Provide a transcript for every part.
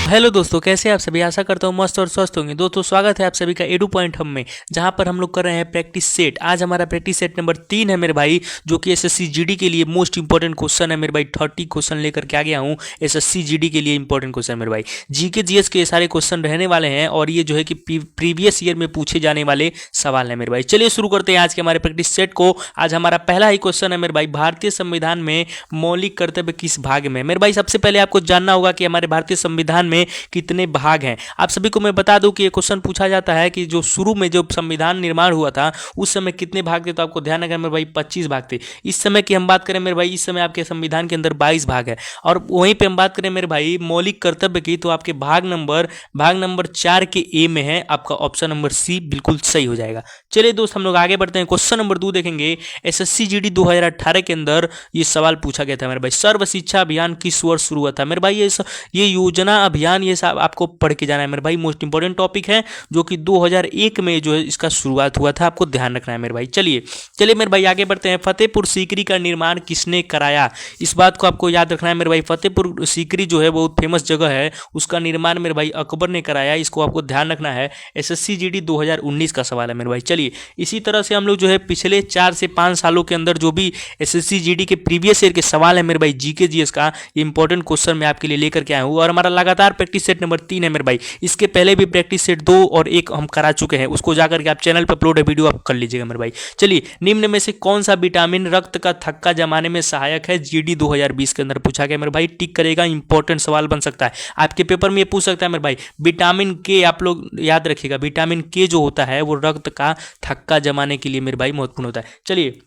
Hello दोस्तों, कैसे हैं आप सभी। आशा करता हूँ मस्त और स्वस्थ होंगे। दोस्तों स्वागत है आप सभी का एडू पॉइंट हम में, जहां पर हम लोग कर रहे हैं प्रैक्टिस सेट। आज हमारा प्रैक्टिस सेट नंबर 3 है मेरे भाई, जो कि एसएससी जीडी के लिए मोस्ट इंपॉर्टेंट क्वेश्चन है मेरे भाई। 30 क्वेश्चन लेकर के आ गया हूँ एसएससी जीडी के लिए इंपॉर्टेंट क्वेश्चन मेरे भाई। जीके जीएस के सारे क्वेश्चन रहने वाले हैं और ये जो है कि प्रीवियस ईयर में पूछे जाने वाले सवाल है मेरे भाई। चलिए शुरू करते हैं आज के हमारे प्रैक्टिस सेट को। आज हमारा पहला ही क्वेश्चन है मेरे भाई, भारतीय संविधान में मौलिक कर्तव्य किस भाग में। मेरे भाई सबसे पहले आपको जानना होगा कि हमारे भारतीय संविधान में कितने भाग हैं। आप सभी को मैं बता दूं कि ये क्वेश्चन पूछा जाता है कि जो शुरू में जो संविधान निर्माण हुआ था उस समय कितने भाग थे। तो आपको ध्यान रखना मेरे भाई 25 भाग थे। इस समय की हम बात करें मेरे भाई, इस समय आपके संविधान के अंदर 22 भाग है। और वहीं पे हम बात करें मेरे भाई मौलिक कर्तव्य की, तो आपके भाग नंबर 4 के ए में है आपका ऑप्शन नंबर सी, बिल्कुल सही हो जाएगा। चलिए दोस्त हम लोग आगे बढ़ते हैं। क्वेश्चन नंबर 2 देखेंगे। एसएससी जीडी 2018 के अंदर ये सवाल पूछा गया था मेरे भाई, सर्व शिक्षा अभियान किस वर्ष शुरू हुआ था। मेरे भाई ये योजना अभियान ये सब आपको पढ़ के जाना है मेरे भाई। मोस्ट इंपॉर्टेंट टॉपिक है जो कि 2001 में जो है इसका शुरुआत हुआ था, आपको ध्यान रखना है मेरे भाई। चलिए मेरे भाई आगे बढ़ते हैं। फतेहपुर सीकरी का निर्माण किसने कराया, इस बात को आपको याद रखना है मेरे भाई। फतेहपुर सीकरी जो है बहुत फेमस जगह है, उसका निर्माण मेरे भाई अकबर ने कराया, इसको आपको ध्यान रखना है। एसएससी जीडी 2019 का सवाल है मेरे भाई। चलिए इसी तरह से हम लोग जो है पिछले 4 से 5 सालों के अंदर जो भी एसएससी जीडी के प्रीवियस ईयर के सवाल है मेरे भाई, जीके जीएस का इंपॉर्टेंट क्वेश्चन मैं आपके लिए लेकर के आया हूँ। और हमारा लगातार प्रैक्टिस सेट नंबर 3 है मेरे भाई। इसके पहले भी प्रैक्टिस सेट 2 और 1 हम करा चुके हैं, उसको जाकर के आप चैनल पर अपलोड है वीडियो आप कर लीजिएगा मेरे भाई। चलिए निम्न में से कौन सा विटामिन रक्त का थक्का जमाने में सहायक है, जीडी 2020 के अंदर पूछा गया मेरे भाई। टिक करेगा, इंपॉर्टेंट सवाल बन सकता है आपके पेपर में, ये पूछ सकता है मेरे भाई। विटामिन के आप लोग याद रखिएगा, विटामिन के जो होता है वो रक्त का थक्का जमाने के लिए मेरे भाई महत्वपूर्ण होता है। चलिए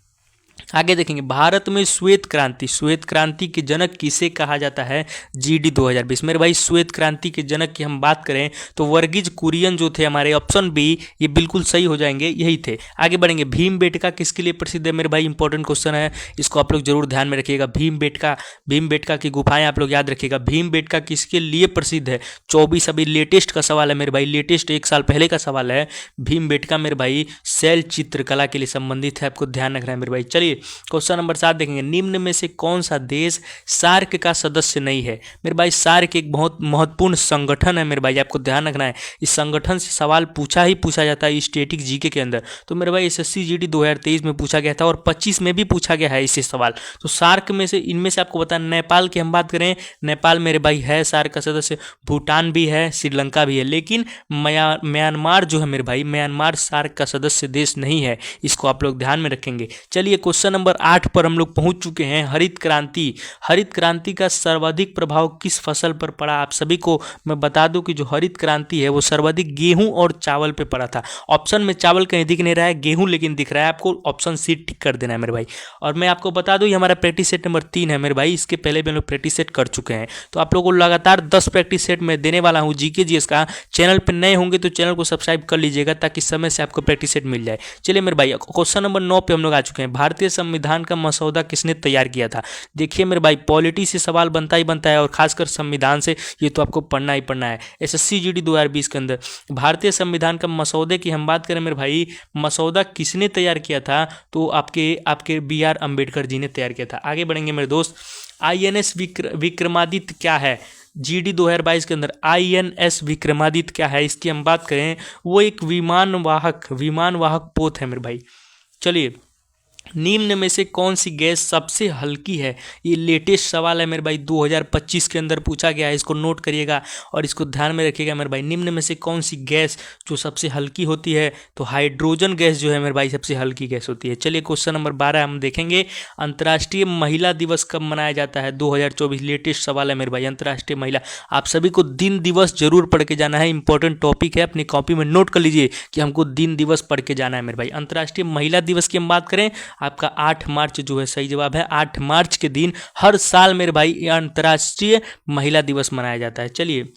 आगे देखेंगे। भारत में श्वेत क्रांति के जनक किसे कहा जाता है, जीडी 2020। मेरे भाई श्वेत क्रांति के जनक की हम बात करें तो वर्गीज कुरियन जो थे हमारे, ऑप्शन बी ये बिल्कुल सही हो जाएंगे, यही थे। आगे बढ़ेंगे। भीमबेटका किसके लिए प्रसिद्ध है मेरे भाई, इंपॉर्टेंट क्वेश्चन है, इसको आप लोग जरूर ध्यान में रखिएगा। भीमबेटका की गुफाएं आप लोग याद रखिएगा। भीमबेटका किसके लिए प्रसिद्ध है, 24 अभी लेटेस्ट का सवाल है मेरे भाई, लेटेस्ट 1 साल पहले का सवाल है। भीमबेटका मेरे भाई शैल चित्रकला के लिए संबंधित है, आपको ध्यान रखना है मेरे भाई। चलिए क्वेश्चन नंबर 7 देखेंगे। निम्न में से कौन सा देश सार्क का सदस्य नहीं है। मेरे भाई सार्क एक बहुत महत्वपूर्ण संगठन है मेरे भाई, आपको ध्यान रखना है। इस संगठन से सवाल पूछा जाता है स्टैटिक जीके के अंदर। तो मेरे भाई एसएससी जीडी 2023 में पूछा गया था और 25 में भी पूछा गया है इससे सवाल। तो सार्क में से इनमें से आपको बताना, नेपाल की हम बात करें, नेपाल मेरे भाई है सार्क का सदस्य, भूटान भी है, श्रीलंका भी है, लेकिन म्यांमार जो है मेरे भाई, म्यांमार सार्क का सदस्य देश नहीं है, इसको आप लोग ध्यान में रखेंगे। चलिए क्वेश्चन नंबर 8 पर हम लोग पहुंच चुके हैं। हरित क्रांति का सर्वाधिक प्रभाव किस फसल पर पड़ा। आप सभी को मैं बता दूं कि जो हरित क्रांति है वो सर्वाधिक गेहूं और चावल पे पड़ा था। ऑप्शन में चावल कहीं दिख नहीं रहा है, गेहूं लेकिन दिख रहा है, आपको ऑप्शन सी टिक कर देना है मेरे भाई। और मैं आपको बता दूं ये हमारा प्रैक्टिस सेट नंबर 3 है मेरे भाई, इसके पहले भी हम लोग प्रैक्टिस सेट कर चुके हैं। तो आप लोगों को लगातार 10 प्रैक्टिस सेट में देने वाला हूँ जीके जीएस का। चैनल पर नए होंगे तो चैनल को सब्सक्राइब कर लीजिएगा ताकि समय से आपको प्रैक्टिस सेट मिल जाए। चलिए मेरे भाई क्वेश्चन नंबर 9 पे हम लोग आ चुके हैं। भारतीय संविधान का मसौदा किसने तैयार किया था। देखिए मेरे भाई पॉलिटी से सवाल बनता है और खासकर संविधान से, ये तो आपको पढ़ना ही पढ़ना है। एसएससी जीडी 2020 के अंदर भारतीय संविधान का मसौदे की हम बात करें मेरे भाई, मसौदा किसने तैयार किया था, तो आपके BR अम्बेडकर जी ने तैयार किया था। आगे बढ़ेंगे मेरे दोस्त। INS विक्रमादित्य क्या है, जीडी 2022 के अंदर INS विक्रमादित्य क्या है, इसकी हम बात करें वो एक विमानवाहक पोत है मेरे भाई। चलिए निम्न में से कौन सी गैस सबसे हल्की है, ये लेटेस्ट सवाल है मेरे भाई, 2025 के अंदर पूछा गया है, इसको नोट करिएगा और इसको ध्यान में रखिएगा मेरे भाई। निम्न में से कौन सी गैस जो सबसे हल्की होती है, तो हाइड्रोजन गैस जो है मेरे भाई सबसे हल्की गैस होती है। चलिए क्वेश्चन नंबर 12 हम देखेंगे। अंतर्राष्ट्रीय महिला दिवस कब मनाया जाता है, 2024, लेटेस्ट सवाल है मेरे भाई। अंतर्राष्ट्रीय महिला, आप सभी को दिन दिवस जरूर पढ़ के जाना है, इंपॉर्टेंट टॉपिक है, अपनी कॉपी में नोट कर लीजिए कि हमको दिन दिवस पढ़ के जाना है मेरे भाई। अंतर्राष्ट्रीय महिला दिवस की हम बात करें, आपका 8 मार्च जो है सही जवाब है। 8 मार्च के दिन हर साल मेरे भाई अंतर्राष्ट्रीय महिला दिवस मनाया जाता है। चलिए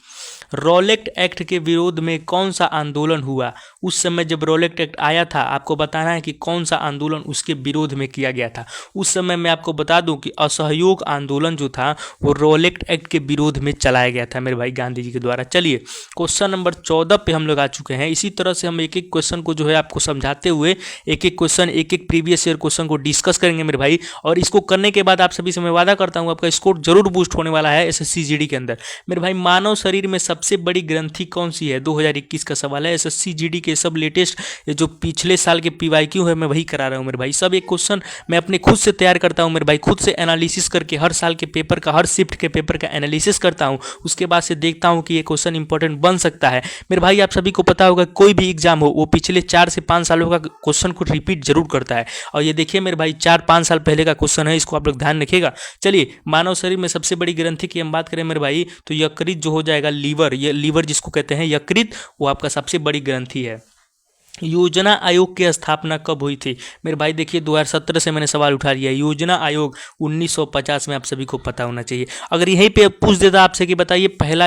रॉलेट एक्ट के विरोध में कौन सा आंदोलन हुआ, उस समय जब रॉलेट एक्ट आया था आपको बताना है कि कौन सा आंदोलन उसके विरोध में किया गया था। उस समय मैं आपको बता दूं कि असहयोग आंदोलन जो था वो रॉलेट एक्ट के विरोध में चलाया गया था मेरे भाई गांधी जी के द्वारा। चलिए क्वेश्चन नंबर 14 पे हम लोग आ चुके हैं। इसी तरह से हम एक एक क्वेश्चन को जो है आपको समझाते हुए एक एक प्रीवियस ईयर क्वेश्चन को डिस्कस करेंगे मेरे भाई। और इसको करने के बाद आप सभी से मैं वादा करता हूँ आपका स्कोर जरूर बूस्ट होने वाला है एसएससी जीडी के अंदर। मेरे भाई मानव शरीर में सबसे बड़ी ग्रंथि कौन सी है? 2021 का सवाल है। एसएससी जीडी के सब लेटेस्ट ये जो पिछले साल के पीवाईक्यू है मैं वही करा रहा हूँ मेरे भाई। सब एक क्वेश्चन मैं अपने खुद से तैयार करता हूँ मेरे भाई, खुद से एनालिसिस करके हर साल के पेपर का, हर शिफ्ट के पेपर का एनालिसिस करता हूँ। उसके बाद से देखता हूँ कि ये क्वेश्चन इंपॉर्टेंट बन सकता है मेरे भाई। आप सभी को पता होगा कोई भी एग्जाम हो वो पिछले 4 से 5 सालों का क्वेश्चन को रिपीट जरूर करता है। और ये देखिए मेरे भाई 4-5 साल पहले का क्वेश्चन है, इसको आप लोग ध्यान रखिएगा। चलिए, मानव शरीर में सबसे बड़ी ग्रंथि की हम बात करें मेरे भाई तो यकृत जो हो जाएगा, लीवर, ये लीवर जिसको कहते हैं यकृत, वो आपका सबसे बड़ी ग्रंथि है। योजना आयोग की स्थापना कब हुई थी मेरे भाई? देखिए 2017 से मैंने सवाल उठा लिया है। योजना आयोग 1950 में आप सभी को पता होना चाहिए। अगर यहीं पे पूछ देता आपसे कि बताइए पहला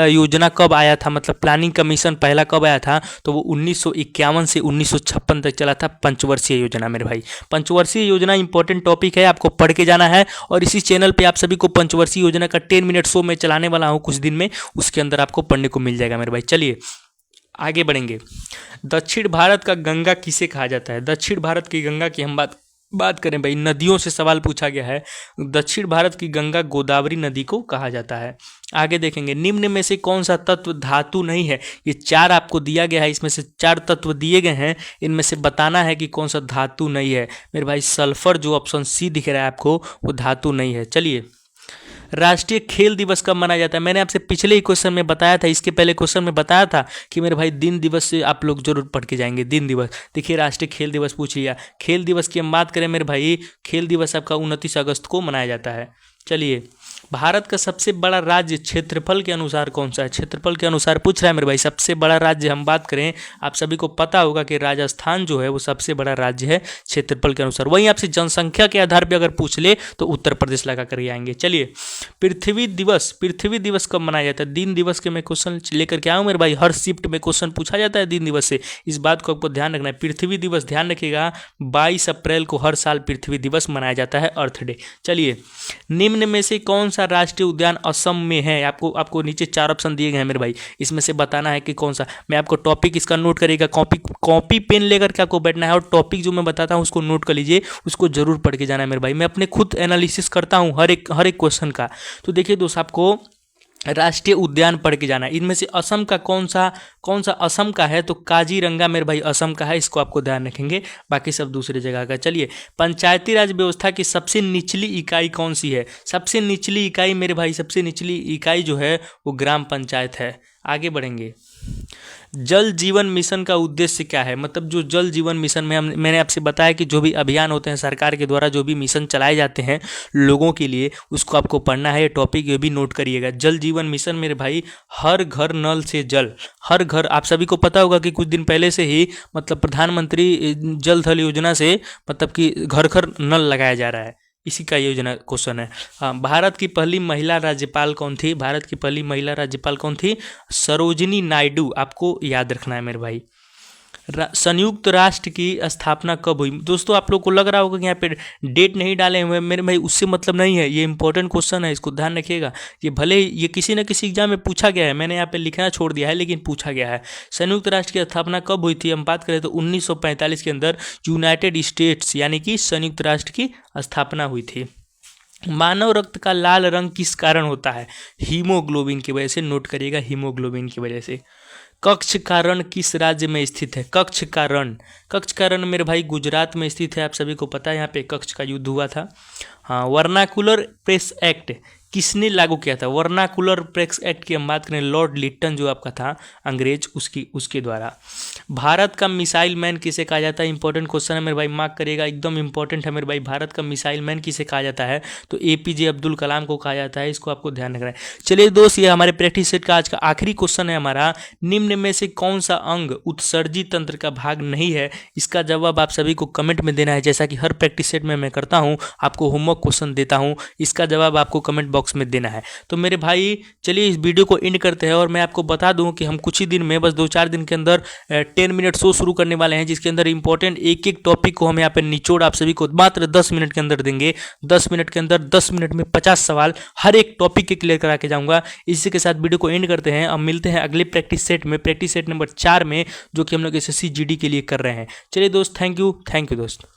योजना कब आया था, मतलब प्लानिंग कमीशन पहला कब आया था, तो वो 1951 से 1956 तक चला था। पंचवर्षीय योजना मेरे भाई, पंचवर्षीय योजना इंपॉर्टेंट टॉपिक है, आपको पढ़ के जाना है। और इसी चैनल पर आप सभी को पंचवर्षीय योजना का 10 मिनट शो में चलाने वाला हूँ कुछ दिन में, उसके अंदर आपको पढ़ने को मिल जाएगा मेरे भाई। चलिए आगे बढ़ेंगे। दक्षिण भारत का गंगा किसे कहा जाता है? दक्षिण भारत की गंगा की हम बात करें भाई, नदियों से सवाल पूछा गया है। दक्षिण भारत की गंगा गोदावरी नदी को कहा जाता है। आगे देखेंगे, निम्न में से कौन सा तत्व धातु नहीं है? ये 4 आपको दिया गया है, इसमें से 4 तत्व दिए गए हैं, इनमें से बताना है कि कौन सा धातु नहीं है मेरे भाई। सल्फर जो ऑप्शन सी दिख रहा है आपको, वो धातु नहीं है। चलिए, राष्ट्रीय खेल दिवस कब मनाया जाता है? मैंने आपसे पिछले ही क्वेश्चन में बताया था, इसके पहले क्वेश्चन में बताया था कि मेरे भाई दिन दिवस से आप लोग जरूर पढ़ के जाएंगे। दिन दिवस देखिए, राष्ट्रीय खेल दिवस पूछ लिया। खेल दिवस की हम बात करें मेरे भाई, खेल दिवस आपका 29 अगस्त को मनाया जाता है। चलिए, भारत का सबसे बड़ा राज्य क्षेत्रफल के अनुसार कौन सा है? क्षेत्रफल के अनुसार पूछ रहा है मेरे भाई। सबसे बड़ा राज्य हम बात करें, आप सभी को पता होगा कि राजस्थान जो है वो सबसे बड़ा राज्य है क्षेत्रफल के अनुसार। वहीं आपसे जनसंख्या के आधार पर अगर पूछ ले तो उत्तर प्रदेश लगा कर आएंगे। चलिए, पृथ्वी दिवस कब मनाया जाता है? दिन दिवस के मैं क्वेश्चन लेकर के आऊँ मेरे भाई, हर शिफ्ट में क्वेश्चन पूछा जाता है दिन दिवस से, इस बात को आपको ध्यान रखना है। पृथ्वी दिवस ध्यान रखिएगा, 22 अप्रैल को हर साल पृथ्वी दिवस मनाया जाता है, अर्थ डे। चलिए, निम्न में से कौन सा राष्ट्रीय उद्यान असम में है? आपको नीचे 4 ऑप्शन दिए गए हैं मेरे भाई, इसमें से बताना है कि कौन सा। मैं आपको टॉपिक इसका नोट करिएगा, कॉपी पेन लेकर के आपको बैठना है और टॉपिक जो मैं बताता हूँ उसको नोट कर लीजिए, उसको जरूर पढ़ के जाना है मेरे भाई। मैं अपने खुद एनालिसिस करता हूँ हर एक क्वेश्चन का। तो देखिए दोस्त, आपको राष्ट्रीय उद्यान पढ़ के जाना है। इनमें से असम का कौन सा असम का है? तो काजीरंगा मेरे भाई असम का है, इसको आपको ध्यान रखेंगे, बाकी सब दूसरी जगह का। चलिए, पंचायती राज व्यवस्था की सबसे निचली इकाई कौन सी है? सबसे निचली इकाई मेरे भाई, सबसे निचली इकाई जो है वो ग्राम पंचायत है। आगे बढ़ेंगे, जल जीवन मिशन का उद्देश्य क्या है? मतलब जो जल जीवन मिशन में मैंने आपसे बताया कि जो भी अभियान होते हैं सरकार के द्वारा, जो भी मिशन चलाए जाते हैं लोगों के लिए, उसको आपको पढ़ना है। ये टॉपिक ये भी नोट करिएगा। जल जीवन मिशन मेरे भाई, हर घर नल से जल, हर घर। आप सभी को पता होगा कि कुछ दिन पहले से ही मतलब प्रधानमंत्री जल थल योजना से मतलब कि घर घर नल लगाया जा रहा है, इसी का योजना क्वेश्चन है। हाँ, भारत की पहली महिला राज्यपाल कौन थी? भारत की पहली महिला राज्यपाल कौन थी? सरोजिनी नायडू, आपको याद रखना है मेरे भाई। संयुक्त राष्ट्र की स्थापना कब हुई? दोस्तों, आप लोग को लग रहा होगा कि यहाँ पे डेट नहीं डाले हुए मेरे भाई, उससे मतलब नहीं है, ये इंपॉर्टेंट क्वेश्चन है, इसको ध्यान रखिएगा। ये भले ये किसी न किसी एग्जाम में पूछा गया है, मैंने यहाँ पे लिखना छोड़ दिया है, लेकिन पूछा गया है। संयुक्त राष्ट्र की स्थापना कब हुई थी? हम बात करें तो 1945 के अंदर यूनाइटेड स्टेट्स यानी कि संयुक्त राष्ट्र की स्थापना हुई थी। मानव रक्त का लाल रंग किस कारण होता है? हीमोग्लोबिन की वजह से, नोट करिएगा, हीमोग्लोबिन की वजह से। कच्छ का रण किस राज्य में स्थित है? कच्छ का रण मेरे भाई गुजरात में स्थित है, आप सभी को पता है, यहाँ पे कच्छ का युद्ध हुआ था। हाँ, वर्नाकुलर प्रेस एक्ट किसने लागू किया था? वर्नाकुलर प्रेस एक्ट की हम बात करें, लॉर्ड लिट्टन जो आपका था अंग्रेज, उसके द्वारा। भारत का मिसाइल मैन किसे कहा जाता है? इंपॉर्टेंट क्वेश्चन है मेरे भाई, मार्क करिएगा, एकदम इंपॉर्टेंट है मेरे भाई। भारत का मिसाइल मैन किसे कहा जाता है? तो APJ अब्दुल कलाम को कहा जाता है, इसको आपको ध्यान रखना है। चलिए दोस्त, ये हमारे प्रैक्टिस सेट का आज का आखिरी क्वेश्चन है हमारा। निम्न में से कौन सा अंग उत्सर्जी तंत्र का भाग नहीं है? इसका जवाब आप सभी को कमेंट में देना है, जैसा कि हर प्रैक्टिस सेट में मैं करता हूँ, आपको होमवर्क क्वेश्चन देता हूँ, इसका जवाब आपको कमेंट बॉक्स में देना है। तो मेरे भाई चलिए इस वीडियो को एंड करते हैं, और मैं आपको बता दूं कि हम कुछ ही दिन में, बस 2-4 दिन के अंदर 10 मिनट शो शुरू करने वाले हैं, जिसके अंदर इंपॉर्टेंट एक टॉपिक को हम यहाँ पे निचोड़ आप सभी को मात्र 10 मिनट के अंदर देंगे। 10 मिनट के अंदर 10 मिनट में 50 सवाल हर एक टॉपिक के क्लियर करा के जाऊंगा। इसी के साथ वीडियो को एंड करते हैं। अब मिलते हैं अगले प्रैक्टिस सेट में, प्रैक्टिस सेट नंबर 4 में, जो कि हम लोग SSC GD के लिए कर रहे हैं। चलिए दोस्त, थैंक यू दोस्त।